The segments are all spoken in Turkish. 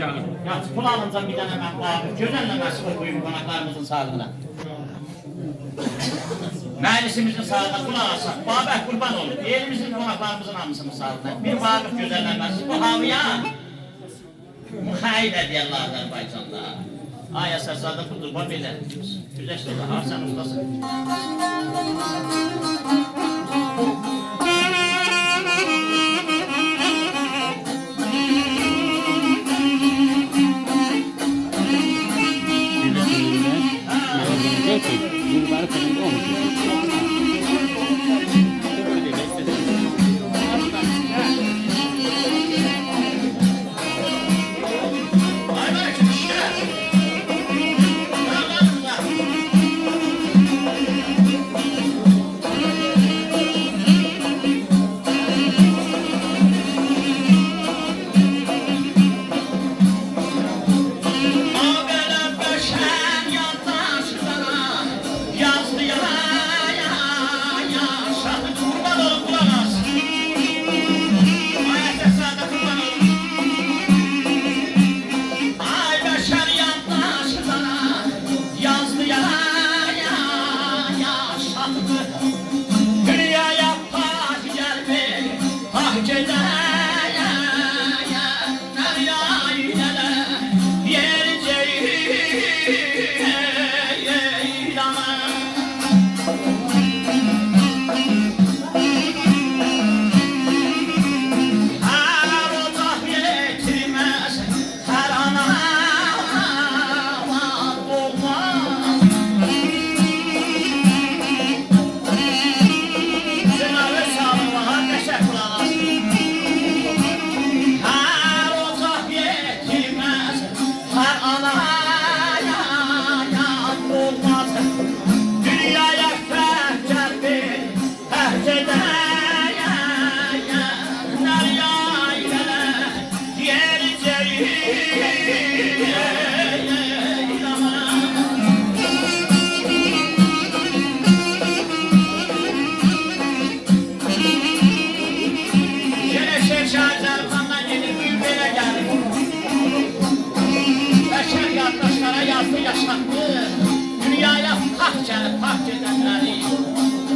canım. Ya kulağınıza bir tane ben bağırıp gözenlemesi koyun konaklarımızın sağlığına. Meclisimizin sağlığına kulak alsak, Babək kurban olur. Elimizin konaklarımızın hamısının sağlığına. Bir bağırıp gözenlemesi bu havya. Muhayyid ediyorlar Azerbaycan'da. Ay əsasada budur, bu belə. Güzəşdir, Arsan ustası.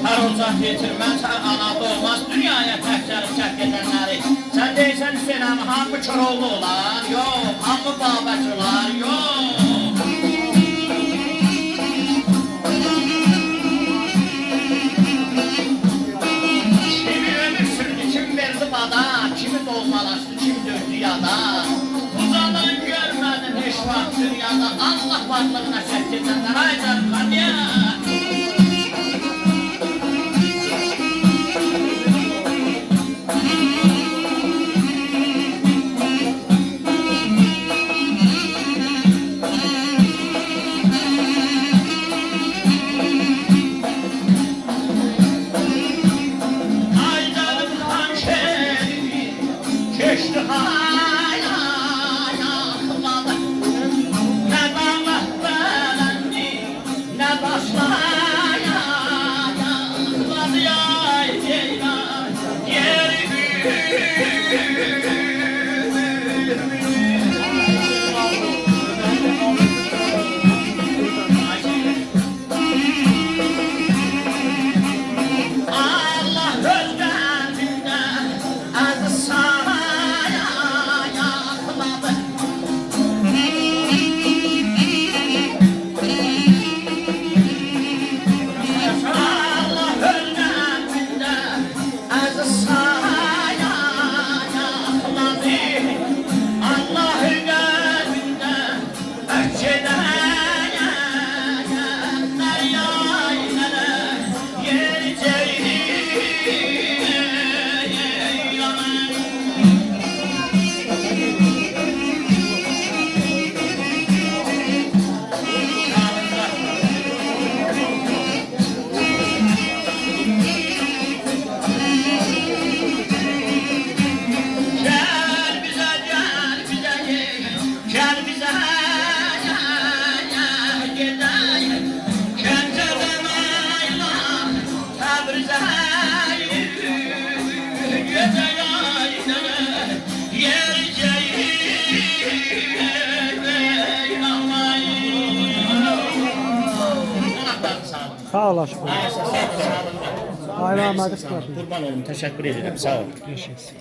Hər ocaq getirməz, hər ana doğmaz, dünyaya təhkəri çək edənləri. Sən deyirsən Hüseyin əmi, hamı Köroğlu olar, yox, hamı Babək olar, yox. Kimi ömür sürdü, kim verdi bada, kimi doğmalaşdı, kim döndü yada. Uzanan görmədim heç vaxt dünyada, Allah varlığına çək edənlər, ay canım, hadiyə. Yeah. Sağ ol aşkım. Ayşe sen de sağ olun. Hayvan Mahmut. Kurban olun. Teşekkür ederim. Sağ ol. Yaşasın.